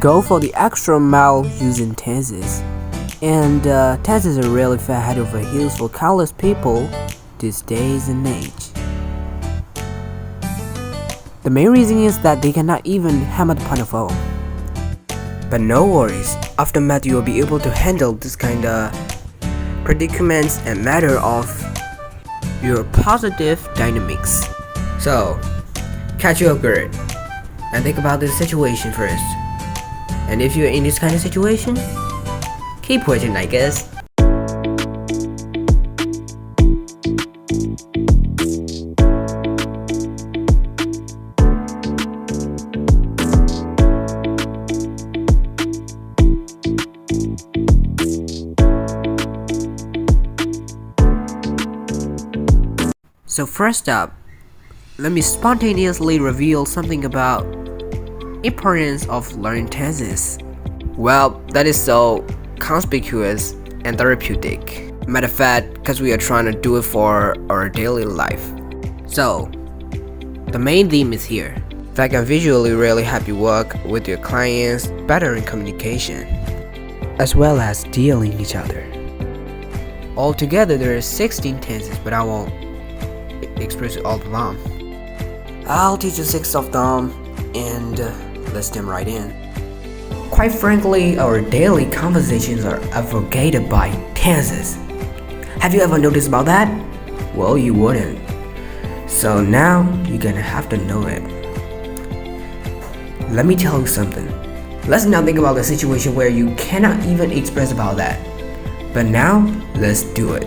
go for the extra mile using tenses. And tenses are really far head over heels for countless people these days and age. The main reason is that they cannot even hammer the point of vowel. But no worries, after math you will be able to handle this kind of predicaments and matter of your positive dynamics. So, catch your guard and think about this situation first. And if you're in this kind of situation, keep watching, I guess. So first up, let me spontaneously reveal something about importance of learning tenses. Well, that is so conspicuous and therapeutic. Matter of fact, because we are trying to do it for our daily life. So, the main theme is here. That can visually really help you work with your clients better in communication, as well as dealing each other. Altogether, there are 16 tenses, but I won't express all of them. I'll teach you 6 of them and list them right in. Quite frankly, our daily conversations are obfuscated by tenses. Have you ever noticed about that? Well, you wouldn't. So now you're gonna have to know it. Let me tell you something. Let's now think about the situation where you cannot even express about that. But now, let's do it.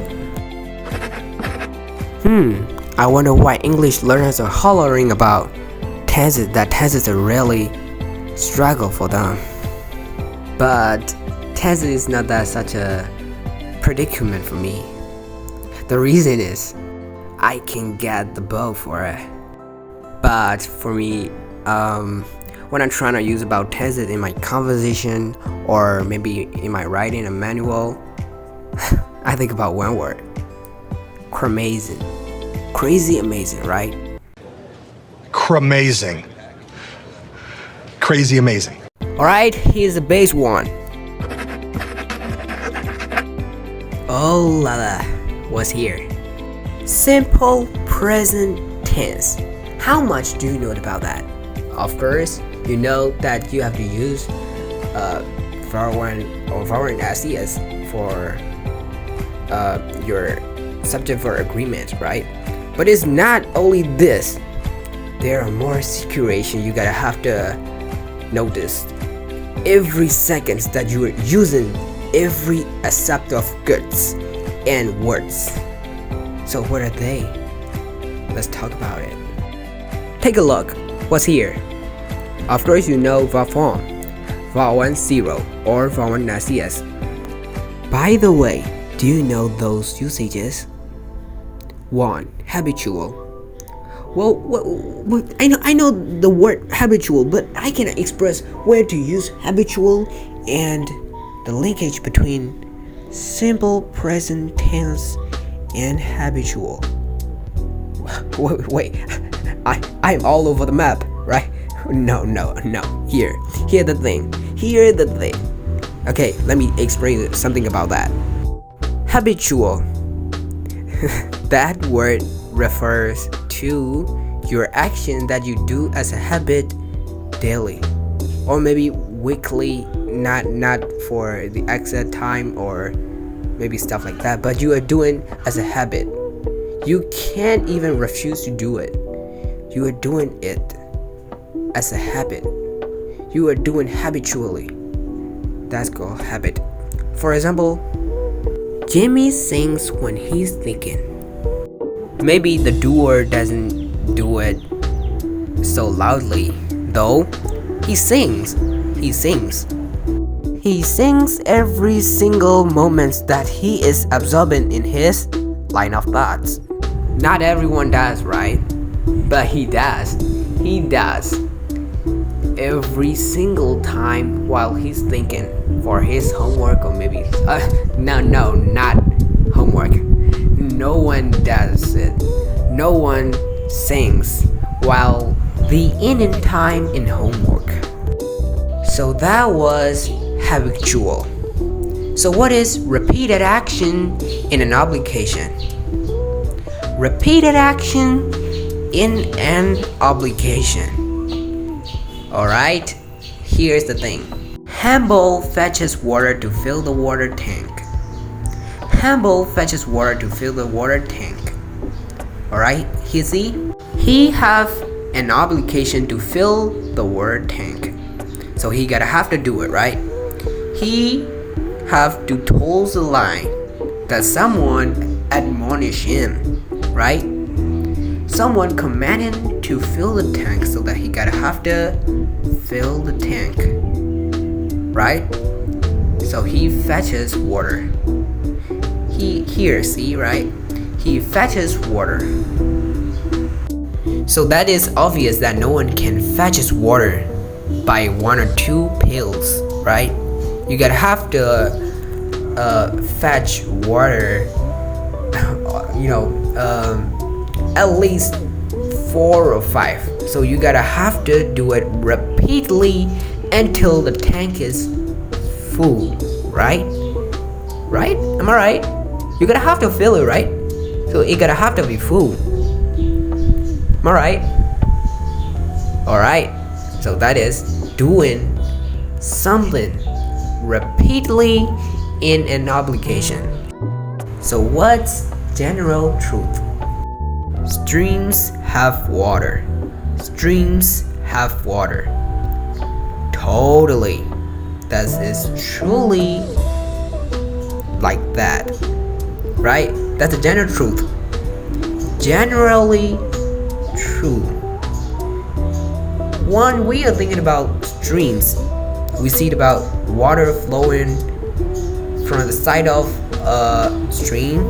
I wonder why English learners are hollering about tenses, that tenses are really struggle for them. But tenses is not that such a predicament for me. The reason is I can get the bow for it. But for me, when I'm trying to use about tenses in my conversation or maybe in my writing a manual, I think about one word: cramazing. Crazy amazing, right? Cramazing. Crazy amazing. Alright, here's the base one. Oh la la, what's here? Simple present tense. How much do you know about that? Of course, you know that you have to use vowel 1 or vowel and SES for your subject verb agreement, right? But it's not only this. There are more situations you gotta have to notice. Every second that you are using every accept of goods and words. So what are they? Let's talk about it. Take a look. What's here? Of course you know vowel form, vowel 1 0 or vowel 1 SES. By the way, do you know those usages? 1. Habitual. Well, I know the word habitual, but I cannot express where to use habitual and the linkage between simple present tense and habitual. Wait, I'm all over the map, right? No. Here's the thing. Okay, let me explain something about that. Habitual. That word refers to your action that you do as a habit daily or maybe weekly, not for the exact time or maybe stuff like that, but you are doing as a habit. You can't even refuse to do it. You are doing it as a habit. You are doing habitually. That's called habit. For example, Jimmy sings when he's thinking. Maybe the doer doesn't do it so loudly, though. He sings every single moment that he is absorbing in his line of thoughts. Not everyone does, right? But he does. Every single time while he's thinking for his homework or maybe no, not homework. No one does it. No one sings while the in time in homework. So that was habitual. So what is repeated action in an obligation? Repeated action in an obligation. Alright, here's the thing. Hamble fetches water to fill the water tank. Hamble fetches water to fill the water tank. Alright, you see? He have an obligation to fill the water tank. So he gotta have to do it, right? He have to toe the line that someone admonish him, right? Someone command him to fill the tank, so that he gotta have to fill the tank, right? So he fetches water. See, right? He fetches water. So that is obvious that no one can fetch water by 1 or 2 pills, right? You gotta have to fetch water, at least 4 or 5. So you gotta have to do it repeatedly until the tank is full, right? Right? Am I right? You gotta have to fill it, right? So it gotta have to be full. Am I right? Alright. So that is doing something repeatedly in an obligation. So what's general truth? Streams have water. Streams have water. Totally. That is truly like that. Right? That's the general truth. Generally true. When we are thinking about streams, we see it about water flowing from the side of a stream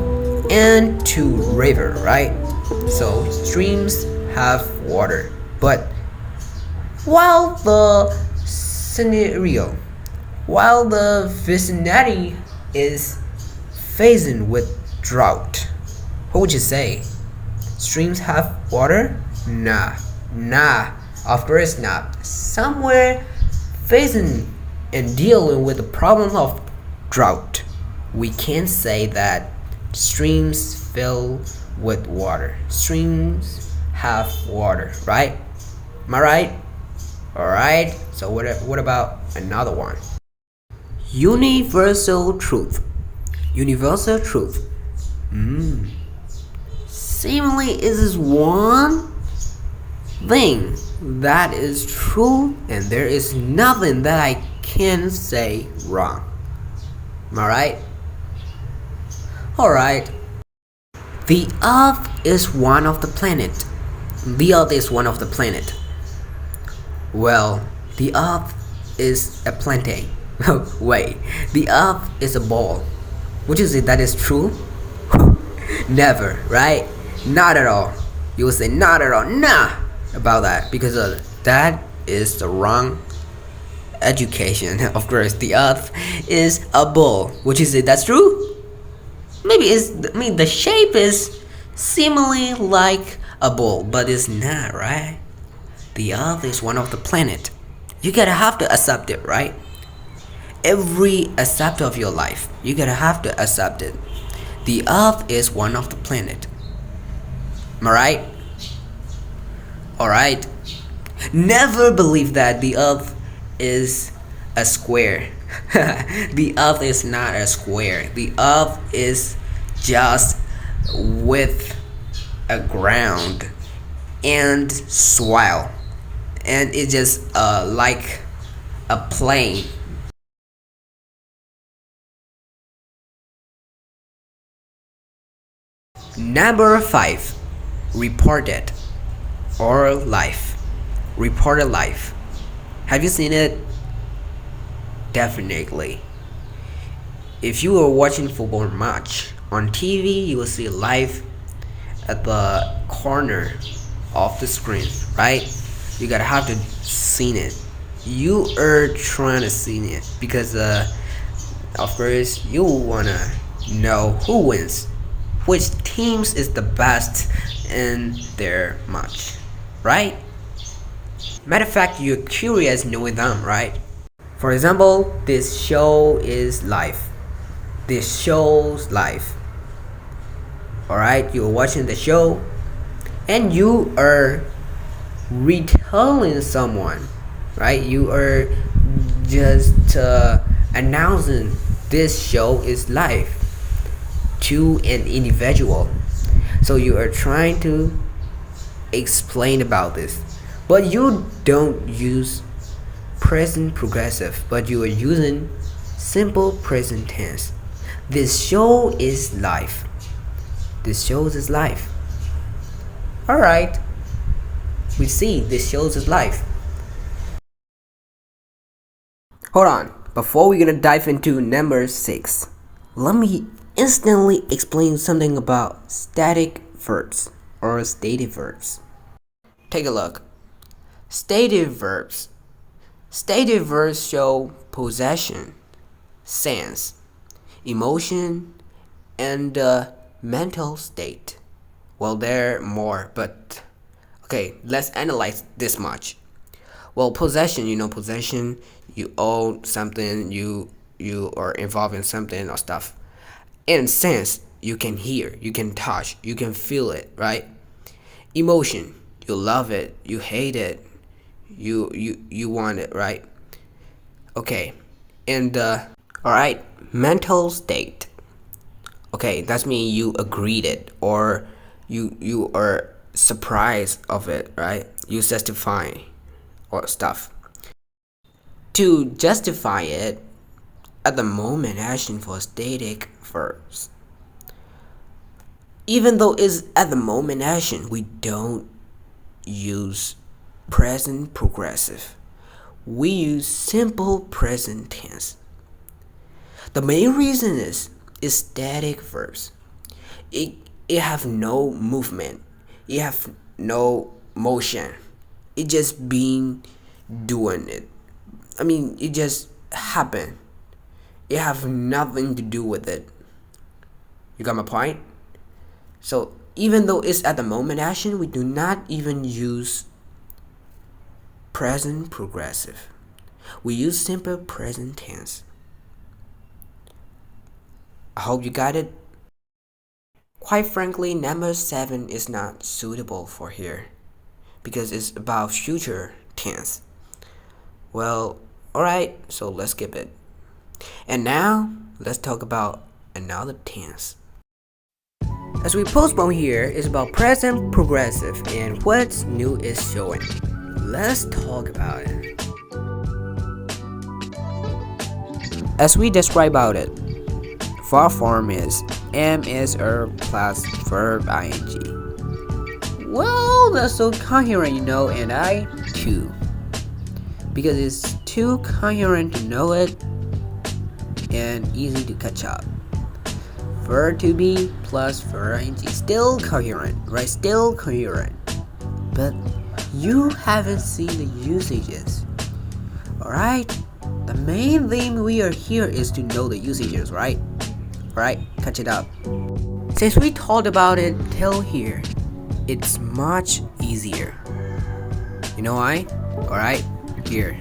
and to river, right? So streams have water. But while the vicinity is facing with drought, what would you say? Streams have water? Nah, of course not. Somewhere facing and dealing with the problem of drought, we can say that streams fill with water. Streams have water, right? Am I right? Alright, so what about another one? Universal truth. Universal truth. Seemingly is this one thing that is true, and there is nothing that I can say wrong. Am I right? Alright. The Earth is one of the planet. The Earth is one of the planet. Well, the Earth is a planet. Wait, the Earth is a ball. Would you say that is true? Never, right? Not at all. You will say not at all. Nah, about that, because that is the wrong education. Of course, the Earth is a ball. Would you say that's true? Maybe the shape is seemingly like a ball, but it's not, right? The Earth is one of the planet. You gotta have to accept it, right? Every aspect of your life, you gotta have to accept it. The Earth is one of the planet. Am I right? Alright. Never believe that the Earth is a square. The Earth is not a square. The Earth is just with a ground and soil, and it's just like a plane. Number 5, reported or life. Reported life. Have you seen it? Definitely. If you are watching football match on TV, you will see live at the corner of the screen, right? You gotta have to see it. You are trying to see it because of course you wanna know who wins, which teams is the best in their match, right? Matter of fact, you're curious knowing them, right? For example, this show is live. This show's live. Alright, you're watching the show and you are retelling someone, right? You are just announcing this show is live to an individual. So you are trying to explain about this, but you don't use present progressive, but you are using simple present tense. This show is live. This shows is live. Alright, we see this shows is live. Hold on, before we're gonna dive into number 6, let me instantly explain something about static verbs or stative verbs. Take a look. Stative verbs. Stative verbs show possession, sense, emotion, and mental state. Well, there are more, but okay, let's analyze this much. Well, possession, possession, you own something, you are involved in something or stuff. And sense, you can hear, you can touch, you can feel it, right? Emotion, you love it, you hate it, you want it, right? Okay, and alright, mental state. Okay, that means you agreed it, or you are surprised of it, right? You justify or stuff. To justify it, at the moment action for static verbs. Even though it's at the moment action, we don't use present progressive. We use simple present tense. The main reason is static verbs. It have no movement. It have no motion. It just being doing it. I mean, it just happen. It have nothing to do with it. You got my point? So even though it's at the moment action, we do not even use present progressive. We use simple present tense. I hope you got it. Quite frankly, number 7 is not suitable for here because it's about future tense. Well, alright, so let's skip it. And now, let's talk about another tense. As we postpone here is about present progressive and what's new is showing. Let's talk about it. As we describe about it, verb form is MSR plus verb ing. Well, that's so coherent, and I too. Because it's too coherent to know it and easy to catch up. Verb to be plus verb ing, still coherent, right? Still coherent. But you haven't seen the usages. Alright? The main thing we are here is to know the usages, right? Alright, catch it up. Since we talked about it till here, it's much easier. You know why? Alright, here.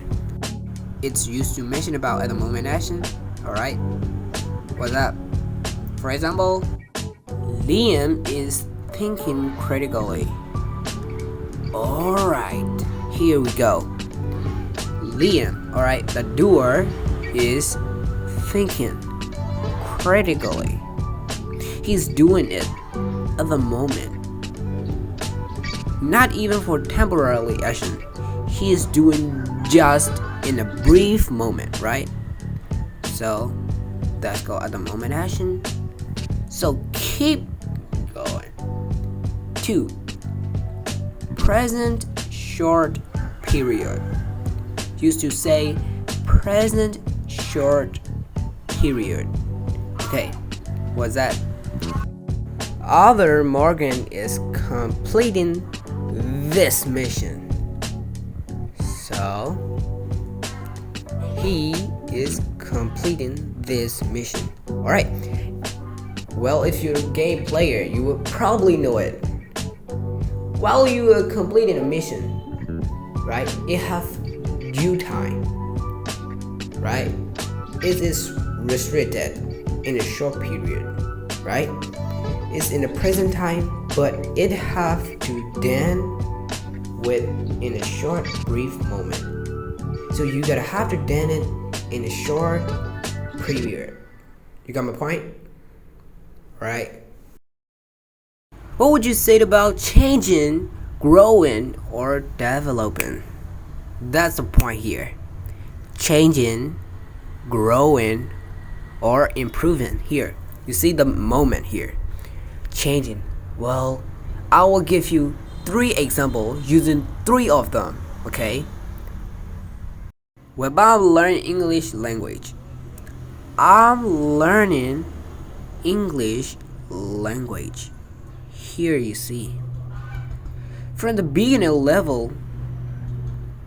It's used to mention about at the moment action. Alright? What's up? For example, Liam is thinking critically. Alright, here we go. Liam, alright, the doer is thinking critically. He's doing it at the moment. Not even for temporary action. He is doing just in a brief moment, right? So that's called at the moment action. So keep going. 2. Present short period. Used to say present short period. Okay, what's that? Arthur Morgan is completing this mission. So he is completing this mission. Alright. Well, if you're a game player, you will probably know it. While you are completing a mission, right, it have due time. right? It is restricted in a short period, right? It's in the present time, but it have to then with in a short brief moment. So you gotta have to then it in a short period. You got my point? Right? What would you say about changing, growing, or developing? That's the point here. Changing, growing, or improving. Here, you see the moment here. Changing. Well, I will give you 3 examples using 3 of them. Okay. When I'm learning English language, I'm learning English language. Here you see. From the beginner level,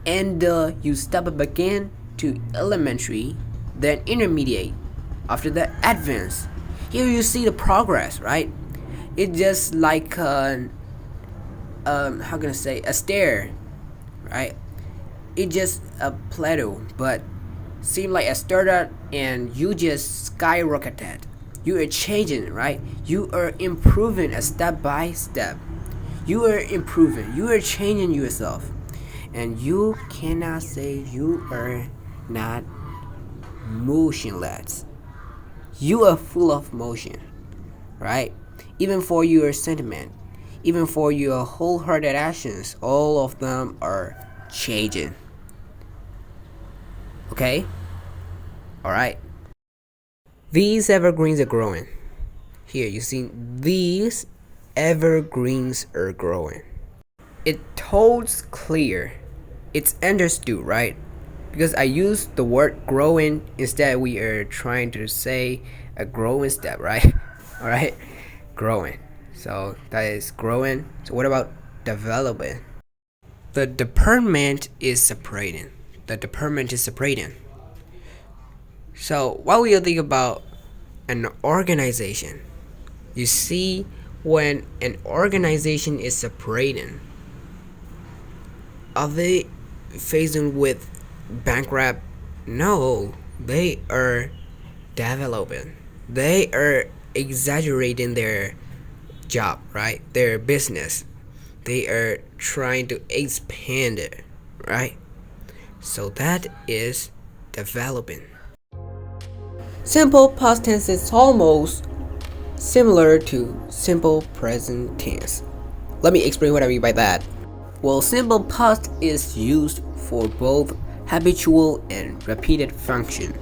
and you step up again to elementary, then intermediate. After that, advanced. Here you see the progress, right? It's just like how can I say, a stair, right? It's just a plateau, but seem like a startup, and you just skyrocketed. You are changing, right? You are improving a step by step. You are improving. You are changing yourself, and you cannot say you are not motionless. You are full of motion, right? Even for your sentiment, even for your wholehearted actions, all of them are changing. Okay? Alright. These evergreens are growing. Here, you see, these evergreens are growing. It holds clear. It's understood, right? Because I use the word growing, instead we are trying to say a growing step, right? Alright? Growing. So that is growing. So what about developing? The department is separating. The department is separating. So what we think about an organization, you see, when an organization is separating, are they facing with bankrupt? No, they are developing. They are exaggerating their job, right? Their business. They are trying to expand it, right? So that is developing. Simple past tense is almost similar to simple present tense. Let me explain what I mean by that. Well, simple past is used for both habitual and repeated function,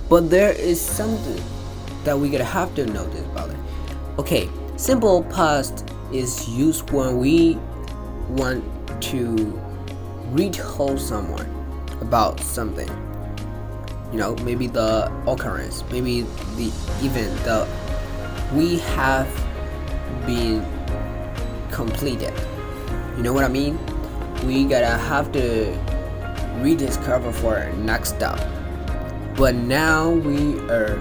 but there is something that we gotta have to notice about it. Okay, simple past is used when we want to retell someone about something. You know, maybe the occurrence, maybe the event that we have been completed. You know what I mean? We gotta have to rediscover for next step. But now we are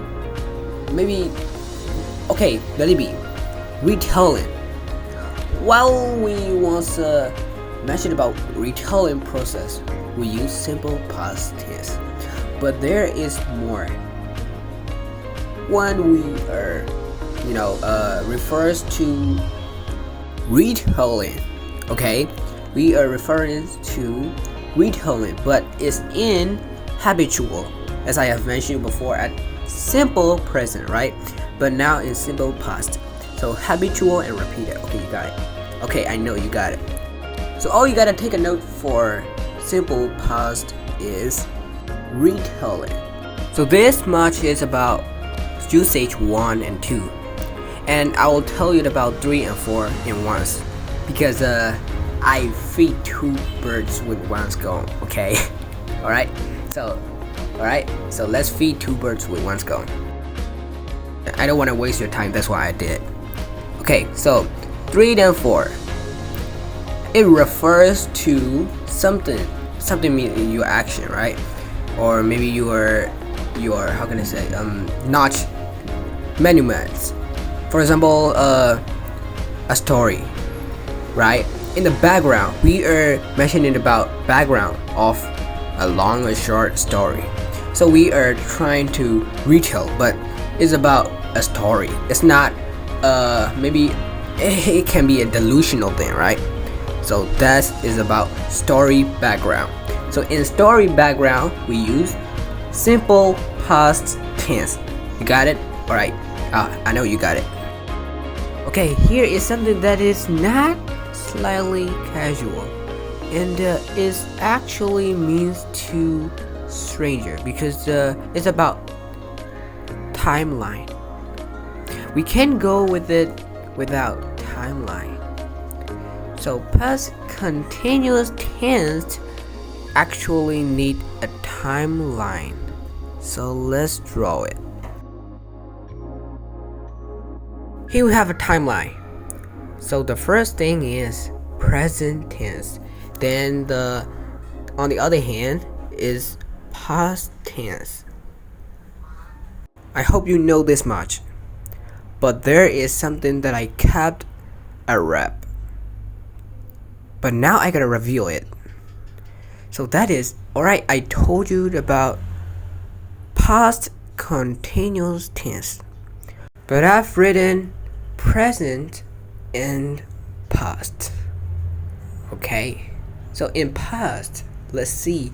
maybe okay, let it be retelling. While we once mentioned about retelling process, we use simple past tense. But there is more. When we are, refers to retelling, okay? We are referring to retelling, but it's in habitual, as I have mentioned before, at simple present, right? But now in simple past. So habitual and repeated. Okay, you got it. Okay, I know you got it. So all you gotta take a note for simple past is retelling. So this much is about usage 1 and 2, and I will tell you about 3 and 4 in once, because I feed 2 birds with one stone. Okay. Alright, so let's feed 2 birds with one stone. I don't want to waste your time, that's why I did. Okay, so 3 and 4, it refers to something in your action, right? Or maybe your how can I say, notch monuments. For example, a story, right? In the background, we are mentioning about background of a long or short story. So we are trying to retell, but it's about a story. It's not maybe it can be a delusional thing, right? So that is about story background. So in story background, we use simple past tense. You got it? Alright, I know you got it. Okay, here is something that is not slightly casual, and it actually means to stranger because it's about timeline. We can go with it without timeline. So past continuous tense actually need a timeline. So let's draw it. Here we have a timeline. So the first thing is present tense. Then on the other hand is past tense. I hope you know this much. But there is something that I kept a wrap. But now I gotta reveal it. So that is, alright, I told you about past continuous tense. But I've written present and past. Okay, so in past, let's see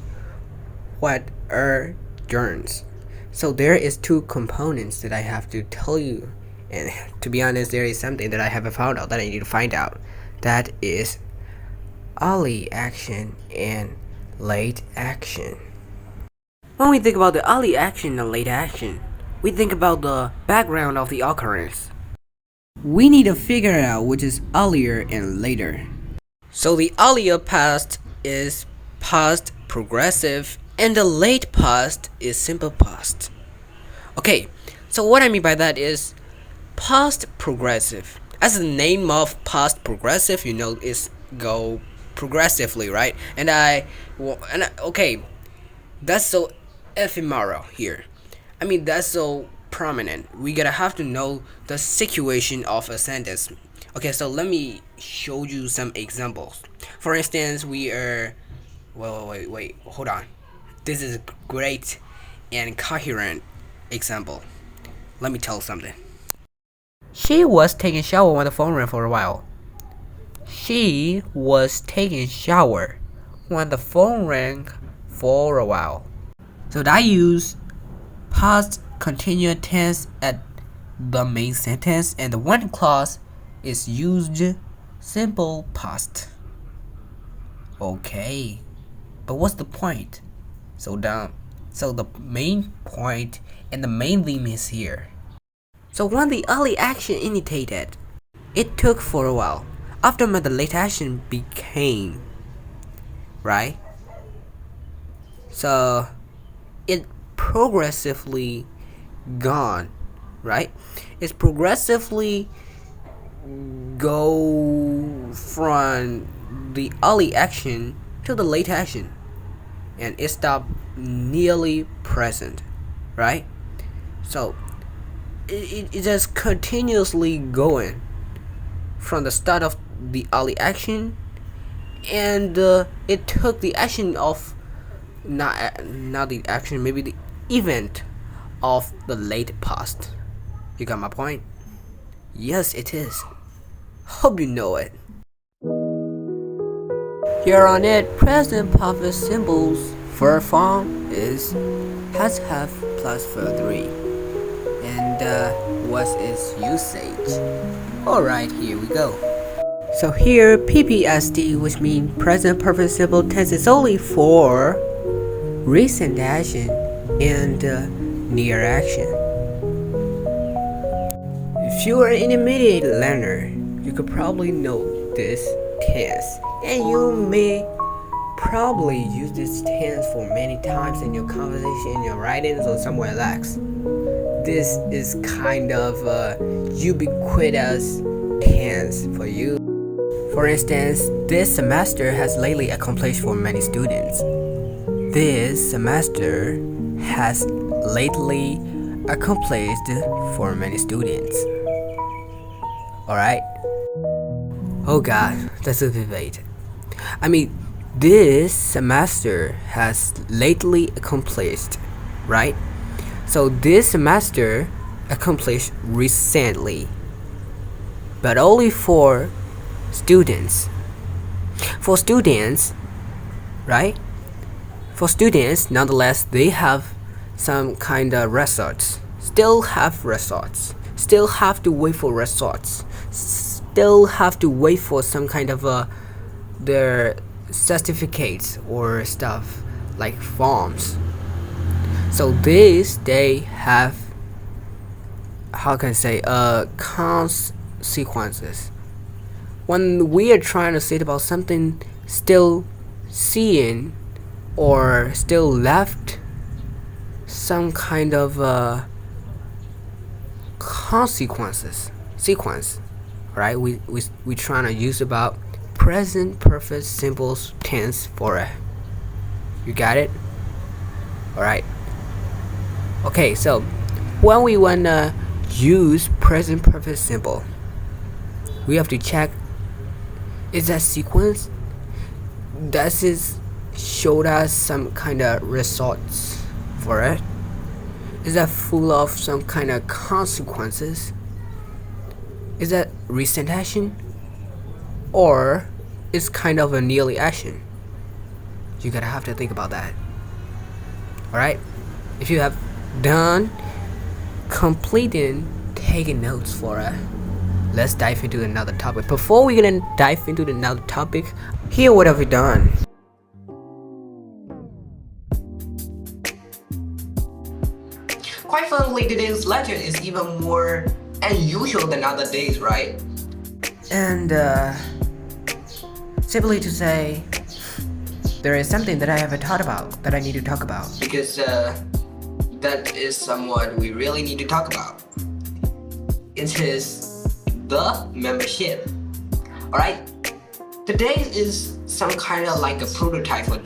what are germs. So there is two components that I have to tell you, and to be honest, there is something that I haven't found out that I need to find out. That is early action and late action. When we think about the early action and late action, we think about the background of the occurrence. We need to figure out which is earlier and later. So the earlier past is past progressive and the late past is simple past. Okay, so what I mean by that is past progressive. As the name of past progressive, you know, is go progressively, right? Okay, that's so ephemeral here. I mean, that's so prominent. We gotta have to know the situation of a sentence. Okay, so let me show you some examples. For instance, we are wait, hold on. This is a great and coherent example. Let me tell something. She was taking shower when the phone rang for a while. She was taking shower when the phone rang for a while. So I use past continuous tense at the main sentence, and the one clause is used simple past. Okay, but what's the point? So the main point and the main theme is here. So when the early action initiated, it took for a while. After the late action became, right? So it progressively gone, right? It's progressively go from the early action to the late action, and it stopped nearly present, right? So it just continuously going from the start of the early action, and it took the action of not the action, maybe the event of the late past. You got my point? Yes, it is. Hope you know it. Here on it, present perfect symbols verb form is has have plus verb 3. And what's its usage? Alright, here we go. So here, PPST, which means present perfect simple tense, is only for recent action and near action. If you are an intermediate learner, you could probably know this tense, and you may probably use this tense for many times in your conversation, in your writings, or somewhere else. This is kind of a ubiquitous tense for you. For instance, this semester has lately accomplished for many students. This semester has lately accomplished for many students. Alright? Oh god, that's a debate. I mean, this semester has lately accomplished right? So this semester accomplished recently, but only for students. For students, right? For students, nonetheless, they have some kind of results. Still have results. Still have to wait for results. Still have to wait for some kind of their certificates or stuff like forms. So this they have, how can I say, consequences. When we are trying to say about something still seeing or still left some kind of sequence, right? We trying to use about present perfect simple tense for it. You got it? All right. Okay, so when we wanna use present perfect simple, we have to check, is that sequence, does it show us some kind of results for it? Is that full of some kind of consequences? Is that recent action, or is kind of a nearly action? You gotta have to think about that. Alright, if you have done completing taking notes for it, let's dive into another topic. Before we're gonna dive into another topic, here what have we done? Quite frankly, today's lecture is even more unusual than other days, right? And simply to say, there is something that I haven't thought about that I need to talk about. Because that is somewhat we really need to talk about. It is the membership. Alright? Today is some kind of like a prototype for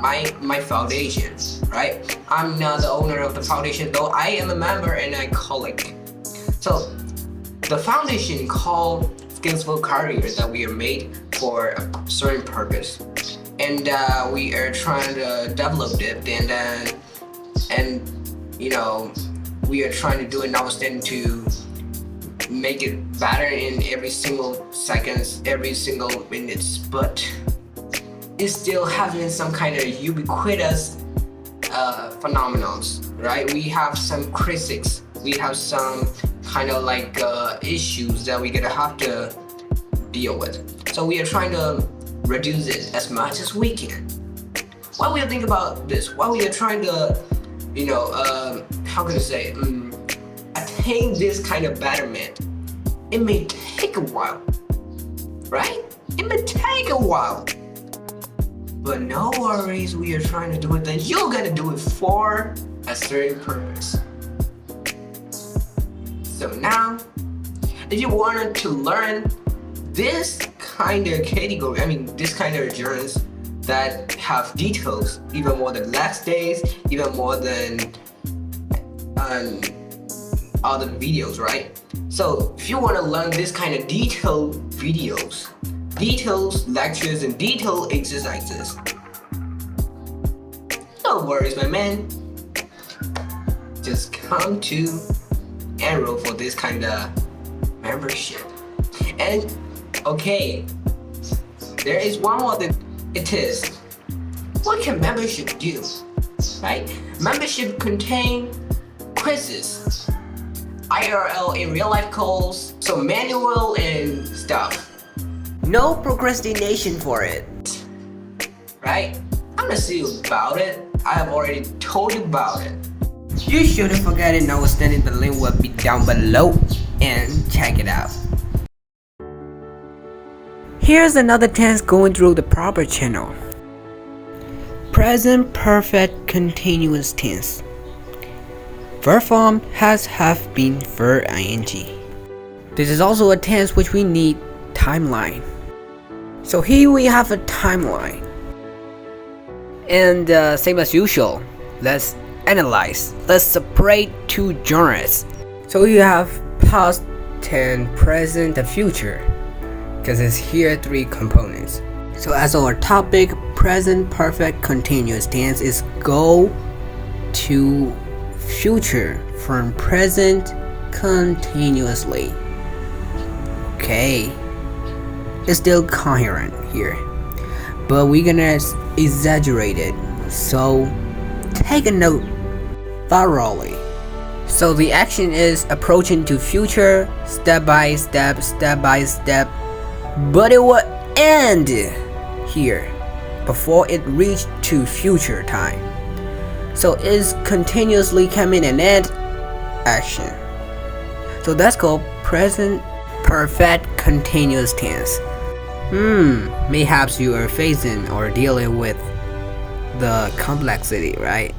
my foundation, right? I'm not the owner of the foundation, though I am a member and I colleague. So the foundation called Skillful Career that we are made for a certain purpose, and we are trying to develop it, and you know, we are trying to do an outstanding to make it better in every single seconds, every single minutes, but it's still having some kind of ubiquitous phenomenons, right? We have some critics, we have some kind of like issues that we're gonna have to deal with. So we are trying to reduce it as much as we can. While we think about this, while we are trying to, you know, how can I say, attain this kind of betterment, it may take a while, right? It may take a while. But no worries, we are trying to do it, then you're gonna do it for a certain purpose. So now, if you wanted to learn this kind of category, this kind of journals that have details, even more than last days, even more than other videos, right? So if you want to learn this kind of detailed videos, details, lectures, and detailed exercises, no worries, my man. Just come to enroll for this kind of membership. And okay, there is one more thing. It is, what can membership do? Right? Membership contain quizzes, IRL in real life calls, some manual and stuff. No procrastination for it. Right? I'm gonna see you about it. I have already told you about it. You shouldn't forget it, notwithstanding the link will be down below, and check it out. Here's another tense going through the proper channel. Present perfect continuous tense. Verb form has, have, been, verb, ing. This is also a tense which we need timeline. So here we have a timeline. And same as usual, let's analyze. Let's separate two genres. So you have past, tense, present, and future, because it's here three components. So as our topic, present perfect continuous tense is go, to future from present continuously. Okay, it's still coherent here, but we're gonna exaggerate it, so take a note thoroughly. So the action is approaching to future step by step, but it will end here before it reached to future time. So it's continuously coming and end action. So that's called present perfect continuous tense. Mayhaps you are facing or dealing with the complexity, right?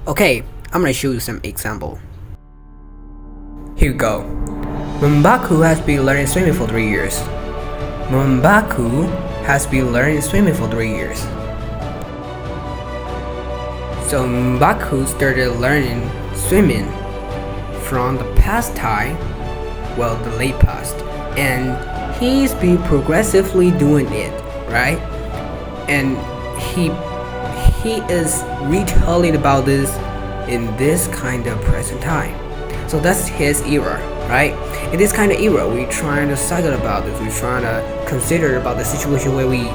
Okay, I'm gonna show you some example. Here we go. Mbaku has been learning swimming for 3 years. Mbaku has been learning swimming for 3 years. So Mbaku started learning swimming from the past time, well, the late past, and he's been progressively doing it, right? And he is retelling about this in this kind of present time. So that's his era, right? In this kind of era, we're trying to cycle about this. We're trying to consider about the situation where we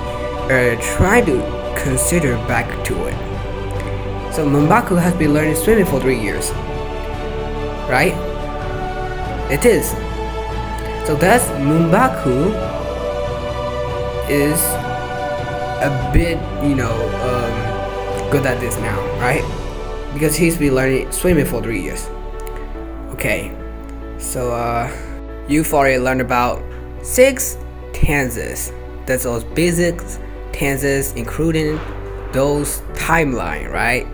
try to consider back to it. So Mbaku has been learning swimming for 3 years, right? It is. So that's Mbaku is a bit, good at this now, right? Because he's been learning swimming for 3 years. Okay, so you've already learned about 6 tenses. That's those basic tenses, including those timeline, right?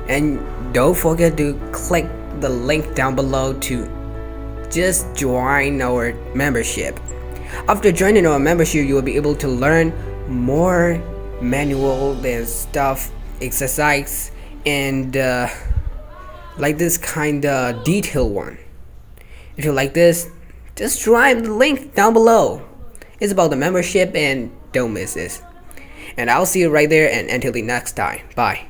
And don't forget to click the link down below to just join our membership. After joining our membership, you will be able to learn more manual and stuff, exercise, and like this kind of detailed one. If you like this, just join the link down below. It's about the membership, and don't miss this. And I'll see you right there, and until the next time, bye.